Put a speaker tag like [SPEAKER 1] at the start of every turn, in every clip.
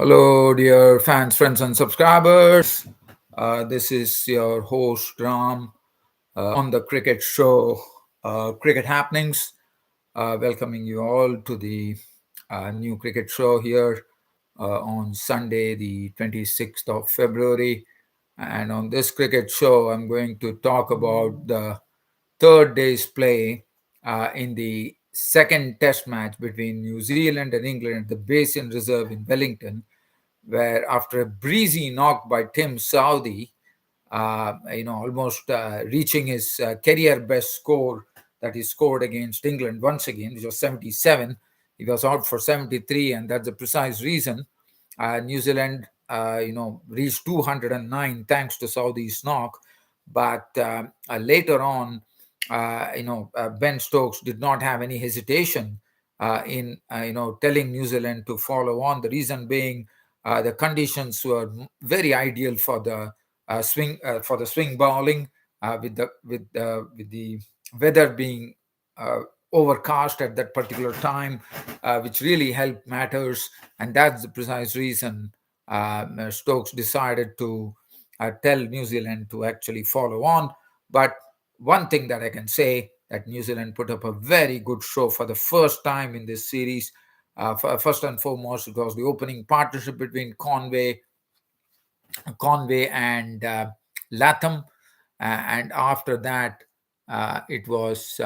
[SPEAKER 1] Hello, dear fans, friends, and subscribers. This is your host Ram on the cricket show, Cricket Happenings. Welcoming you all to the new cricket show here on Sunday, the 26th of February. And on this cricket show, I'm going to talk about the third day's play in the second test match between New Zealand and England at the Basin Reserve in Wellington, where after a breezy knock by Tim Southey, almost reaching his career best score that he scored against England once again, which was 77. He was out for 73, and that's the precise reason New Zealand, reached 209 thanks to Southey's knock. But later on, Ben Stokes did not have any hesitation in telling New Zealand to follow on. The reason being, the conditions were very ideal for the swing bowling, with the weather being uh, overcast at that particular time, which really helped matters, and that's the precise reason Stokes decided to tell New Zealand to actually follow on. But one thing that I can say, that New Zealand put up a very good show for the first time in this series. First and foremost, it was the opening partnership between Conway and Latham, and after that, it was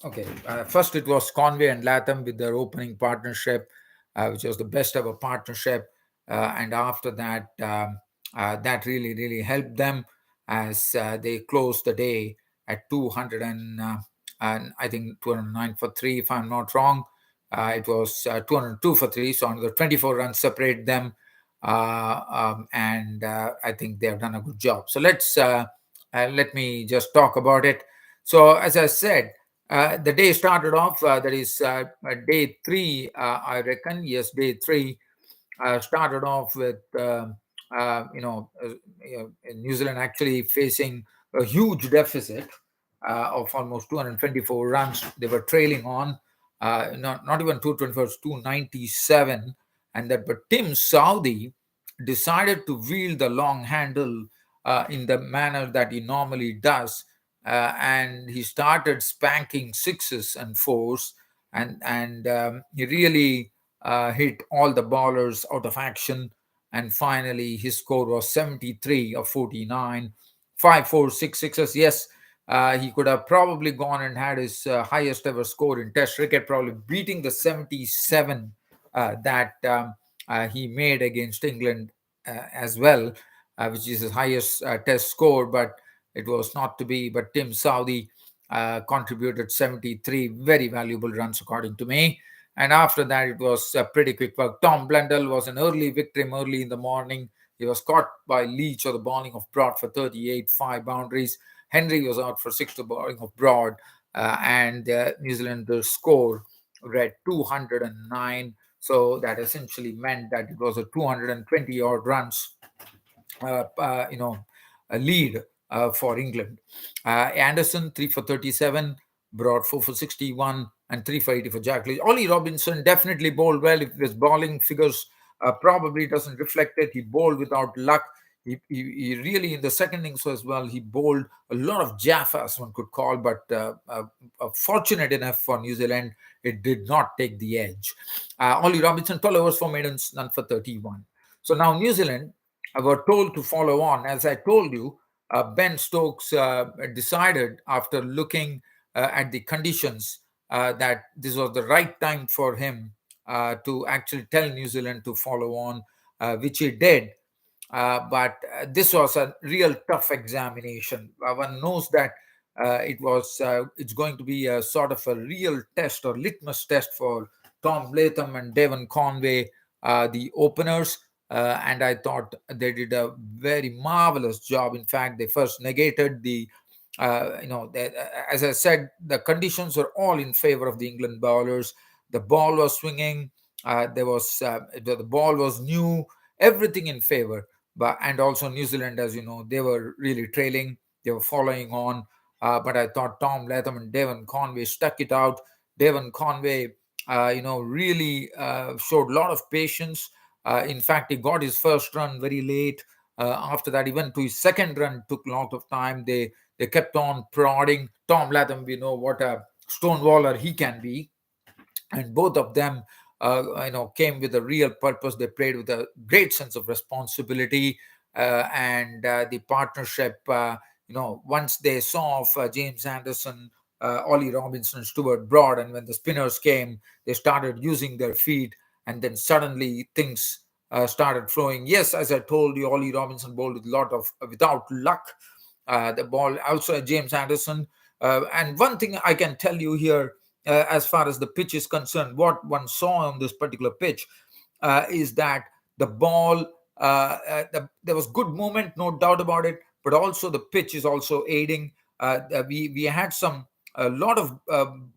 [SPEAKER 1] okay. First, it was Conway and Latham with their opening partnership, which was the best ever partnership, and after that, that really helped them as they closed the day at 200 and I think 209 for three, if I'm not wrong. It was 202 for three, so another 24 runs separate them, and I think they have done a good job. So let me just talk about it. So as I said, the day started off. That is day three, I reckon. Yes, day three started off with New Zealand actually facing a huge deficit of almost 224 runs. They were trailing on, not even 224, it's 297, and that. But Tim Southey decided to wield the long handle in the manner that he normally does, and he started spanking sixes and fours, and he really hit all the bowlers out of action. And finally, his score was 73 of 49, 5, 4, 6 sixes. Yes, he could have probably gone and had his highest ever score in Test cricket, probably beating the 77 that he made against England as well, which is his highest Test score. But it was not to be. But Tim Southey contributed 73 very valuable runs, according to me. And after that, it was pretty quick work. Tom Blundell was an early victim early in the morning. He was caught by Leach or the bowling of Broad for 38, 5 boundaries. Henry was out for 6 to bowling of Broad, and New Zealand the score read 209. So that essentially meant that it was a 220 odd runs, uh, uh, you know, a lead for England. Anderson 3 for 37, Broad 4 for 61, and 3 for 80 for Jack Leach. Ollie Robinson definitely bowled well. If his bowling figures probably doesn't reflect it, he bowled without luck. He really, in the second innings as well, he bowled a lot of jaffas, one could call, but fortunate enough for New Zealand, it did not take the edge. Ollie Robinson, 12 overs for maidens, none for 31. So now New Zealand were told to follow on. As I told you, Ben Stokes decided, after looking at the conditions, that this was the right time for him to actually tell New Zealand to follow on, which he did. But this was a real tough examination. One knows that it's going to be a sort of a real test or litmus test for Tom Latham and Devon Conway, the openers. And I thought they did a very marvelous job. In fact, they first negated as I said, the conditions were all in favor of the England bowlers. The ball was swinging. The ball was new. Everything in favor. But and also New Zealand, as you know, they were really trailing. They were following on. But I thought Tom Latham and Devon Conway stuck it out. Devon Conway, really showed a lot of patience. In fact, he got his first run very late. After that, even to his second run took a lot of time. They kept on prodding. Tom Latham, we know what a stonewaller he can be, and both of them came with a real purpose. They played with a great sense of responsibility, and the partnership, once they saw of James Anderson, Ollie Robinson, Stuart Broad, and when the spinners came, they started using their feet, and then suddenly things started flowing. Yes, as I told you, Ollie Robinson bowled with a lot of without luck. The ball also James Anderson, and one thing I can tell you here, as far as the pitch is concerned, what one saw on this particular pitch is that the ball, there was good movement, no doubt about it, but also the pitch is also aiding. We had a lot of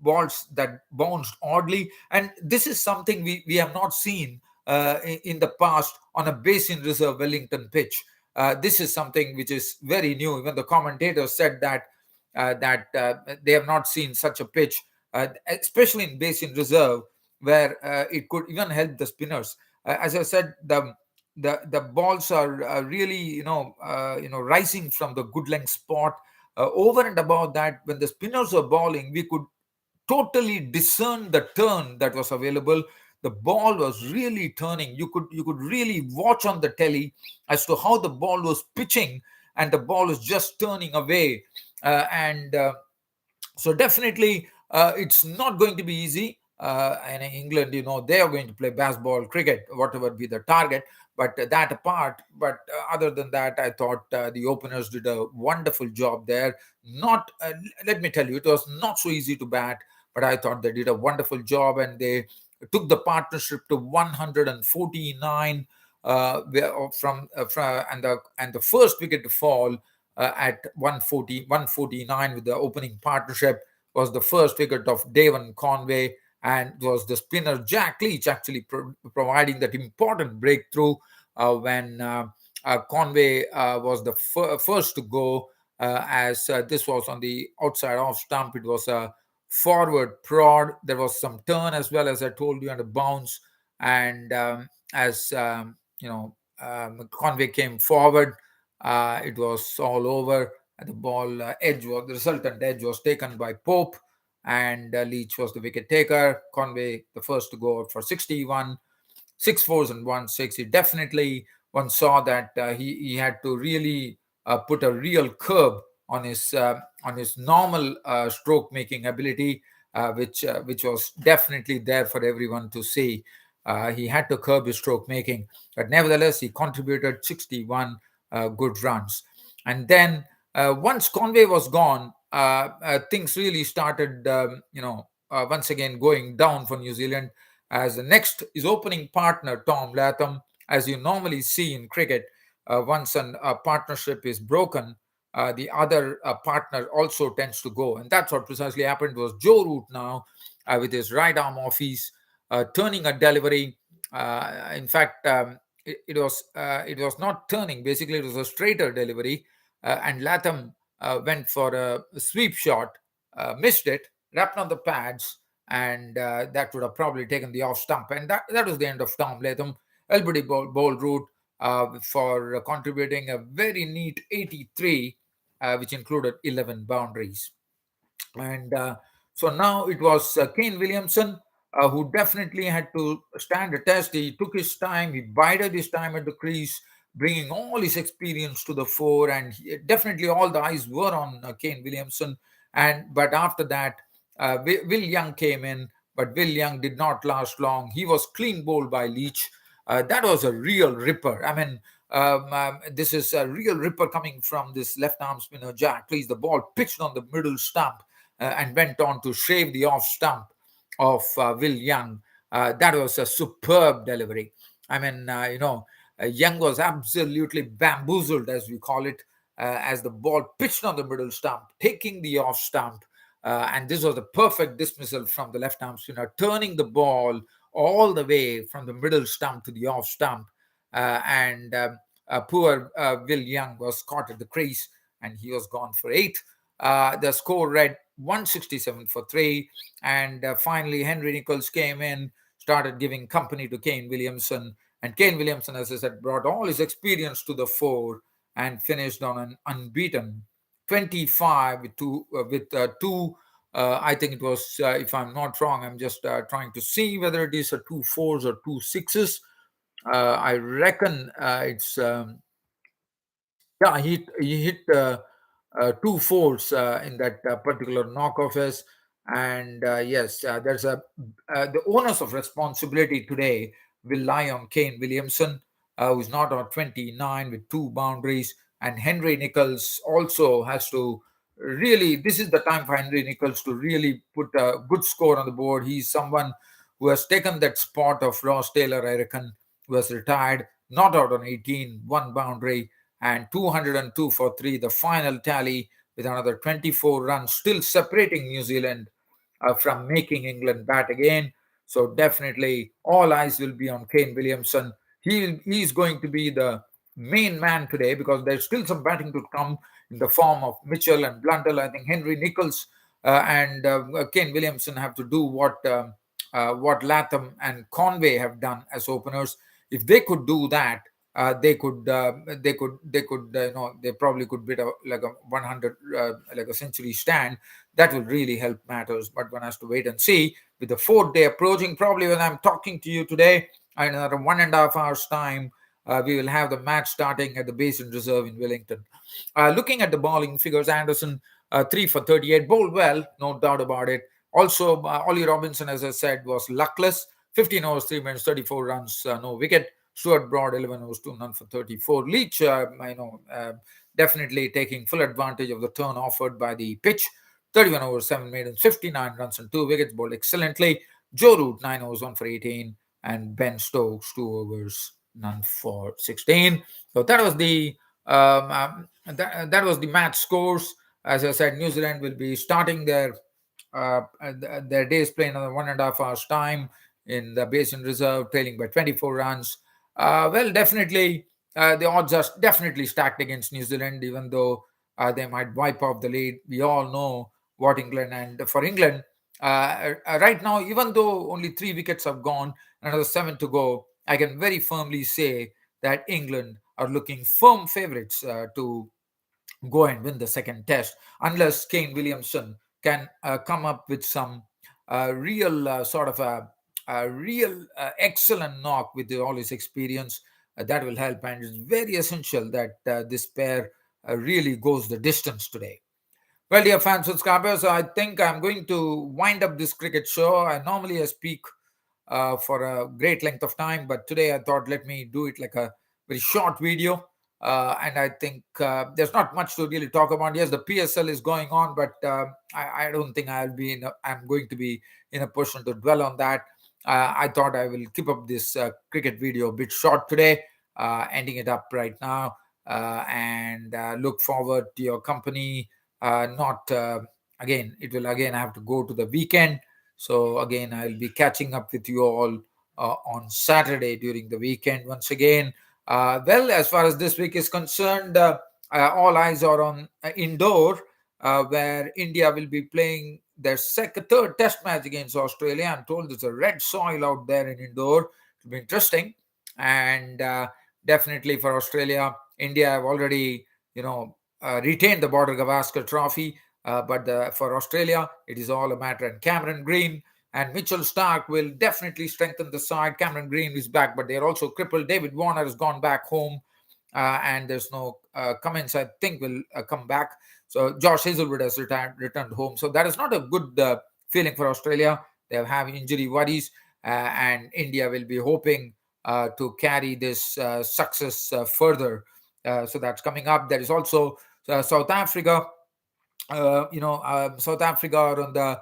[SPEAKER 1] balls that bounced oddly, and this is something we have not seen in the past on a basin reserve Wellington pitch. This is something which is very new. Even the commentators said that they have not seen such a pitch, especially in basin reserve, where it could even help the spinners. As I said, the balls are really rising from the good length spot. Over and above that, when the spinners were bowling, we could totally discern the turn that was available. The ball was really turning. You could really watch on the telly as to how the ball was pitching, and the ball was just turning away. And So definitely, it's not going to be easy. In England, they are going to play baseball, cricket, whatever be the target. But that apart, other than that, I thought the openers did a wonderful job there. Not, let me tell you, it was not so easy to bat, but I thought they did a wonderful job, and they took the partnership to 149 and the first wicket to fall at 149 with the opening partnership was the first wicket of Devon Conway, and it was the spinner Jack Leach actually providing that important breakthrough when Conway was the first to go, as this was on the outside off stump. It was a forward prod. There was some turn as well, as I told you, and a bounce. And as Conway came forward, it was all over. The ball the resultant edge was taken by Pope, and Leach was the wicket taker. Conway, the first to go out for 61, 6 4s and 1 6. He definitely, one saw that he had to really put a real curb on his normal stroke making ability, which was definitely there for everyone to see. He had to curb his stroke making, but nevertheless, he contributed 61 good runs. And then once Conway was gone, things really started, once again going down for New Zealand, as the next is opening partner Tom Latham. As you normally see in cricket, once a partnership is broken, the other partner also tends to go, and that's what precisely happened. Was Joe Root now, with his right arm off, he's turning a delivery. In fact, it was not turning. Basically, it was a straighter delivery, and Latham went for a sweep shot, missed it, wrapped on the pads, and that would have probably taken the off stump. And that was the end of Tom Latham. Everybody bowled Root for contributing a very neat 83, which included 11 boundaries. And so now it was Kane Williamson who definitely had to stand a test. He took his time, he bided his time at the crease, bringing all his experience to the fore, and definitely all the eyes were on Kane Williamson. But after that, Will Young came in, but Will Young did not last long. He was clean bowled by Leach. That was a real ripper. I mean, this is a real ripper coming from this left arm spinner Jack Leach. The ball pitched on the middle stump and went on to shave the off stump of Will Young. That was a superb delivery. I mean, Young was absolutely bamboozled, as we call it, as the ball pitched on the middle stump, taking the off stump. And this was a perfect dismissal from the left arm spinner, turning the ball all the way from the middle stump to the off stump. And poor Will Young was caught at the crease, and he was gone for 8. The score read 167 for 3. And finally, Henry Nichols came in, started giving company to Kane Williamson. And Kane Williamson, as I said, brought all his experience to the fore and finished on an unbeaten 25 with two. I think it was, if I'm not wrong, I'm just trying to see whether it is a two fours or two sixes. I reckon it's yeah, he hit two fours in that particular knock of his, and yes, there's a the onus of responsibility today will lie on Kane Williamson, who's not on 29 with two boundaries, and Henry Nichols also has to really. This is the time for Henry Nichols to really put a good score on the board. He's someone who has taken that spot of Ross Taylor, I reckon, who has retired, not out on 18, one boundary and 202 for 3, the final tally, with another 24 runs still separating New Zealand from making England bat again. So definitely all eyes will be on Kane Williamson. He's going to be the main man today because there's still some batting to come in the form of Mitchell and Blundell. I think Henry Nichols and Kane Williamson have to do what Latham and Conway have done as openers. If they could do that, they probably could bid like a 100 like a century stand. That will really help matters, but one has to wait and see. With the fourth day approaching, probably when I'm talking to you today, in another 1.5 hours time, we will have the match starting at the Basin Reserve in Wellington. Looking at the bowling figures, Anderson 3 for 38, bowled well, no doubt about it. Also, Ollie Robinson, as I said, was luckless. 15 overs, 3 minutes, 34 runs, no wicket. Stuart Broad, 11 overs, 2 none for 34. Leach, definitely taking full advantage of the turn offered by the pitch. 31 overs, 7 maidens, 59 runs and 2 wickets, bowled excellently. Joe Root, 9 overs, 1 for 18. And Ben Stokes, 2 overs, none for 16. So that was that was the match scores. As I said, New Zealand will be starting their day's play in another 1.5 hours time in the Basin Reserve, trailing by 24 runs. Well, definitely, the odds are definitely stacked against New Zealand, even though they might wipe off the lead. We all know what England, and for England, right now, even though only 3 wickets have gone, another 7 to go, I can very firmly say that England are looking firm favourites to go and win the second test, unless Kane Williamson can come up with some real sort of a real excellent knock with all his experience. That will help, and it's very essential that this pair really goes the distance today. Well, dear fans, subscribers, I think I'm going to wind up this cricket show. I normally speak for a great length of time, but today I thought let me do it like a very short video. And I think there's not much to really talk about. Yes, the PSL is going on, but I don't think I'm going to be in a position to dwell on that. I thought I will keep up this cricket video a bit short today, ending it up right now, and look forward to your company. Not Again, it will again have to go to the weekend. So again, I'll be catching up with you all on Saturday during the weekend once again. Well, as far as this week is concerned, all eyes are on indoor, where India will be playing their third test match against Australia. I'm told there's a red soil out there in indoor. It'll be interesting. And definitely for Australia, India have already, retained the Border Gavaskar Trophy. But for Australia, it is all a matter. And Cameron Green and Mitchell Stark will definitely strengthen the side. Cameron Green is back, but they're also crippled. David Warner has gone back home, and there's no Cummins, I think, will come back. So Josh Hazelwood has returned home. So that is not a good feeling for Australia. They have injury worries, and India will be hoping to carry this success further. So that's coming up. There is also South Africa. South Africa are on the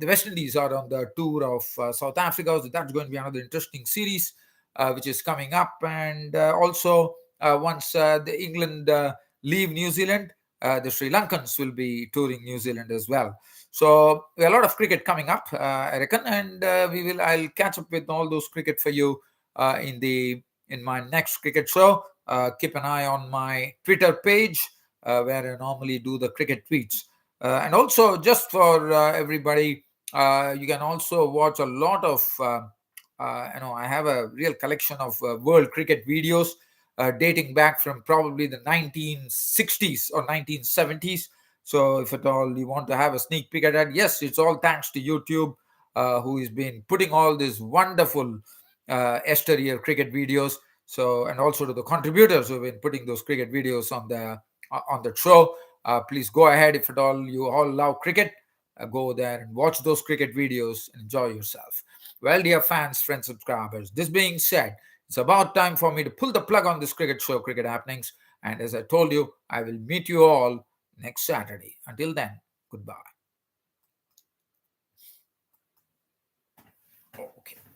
[SPEAKER 1] West Indies are on the tour of South Africa. So that's going to be another interesting series, which is coming up. And also, once the England leave New Zealand, the Sri Lankans will be touring New Zealand as well. So a lot of cricket coming up, I reckon, and I'll catch up with all those cricket for you in my next cricket show. Keep an eye on my Twitter page, where I normally do the cricket tweets. And also, just for everybody, you can also watch a lot of I have a real collection of world cricket videos dating back from probably the 1960s or 1970s. So if at all you want to have a sneak peek at that, yes, it's all thanks to YouTube, who has been putting all these wonderful exterior cricket videos. So, and also to the contributors who have been putting those cricket videos on the show. Please go ahead, if at all you all love cricket, go there and watch those cricket videos and enjoy yourself. Well, dear fans, friends, subscribers, this being said, it's about time for me to pull the plug on this cricket show, Cricket Happenings. And as I told you, I will meet you all next Saturday. Until then, goodbye.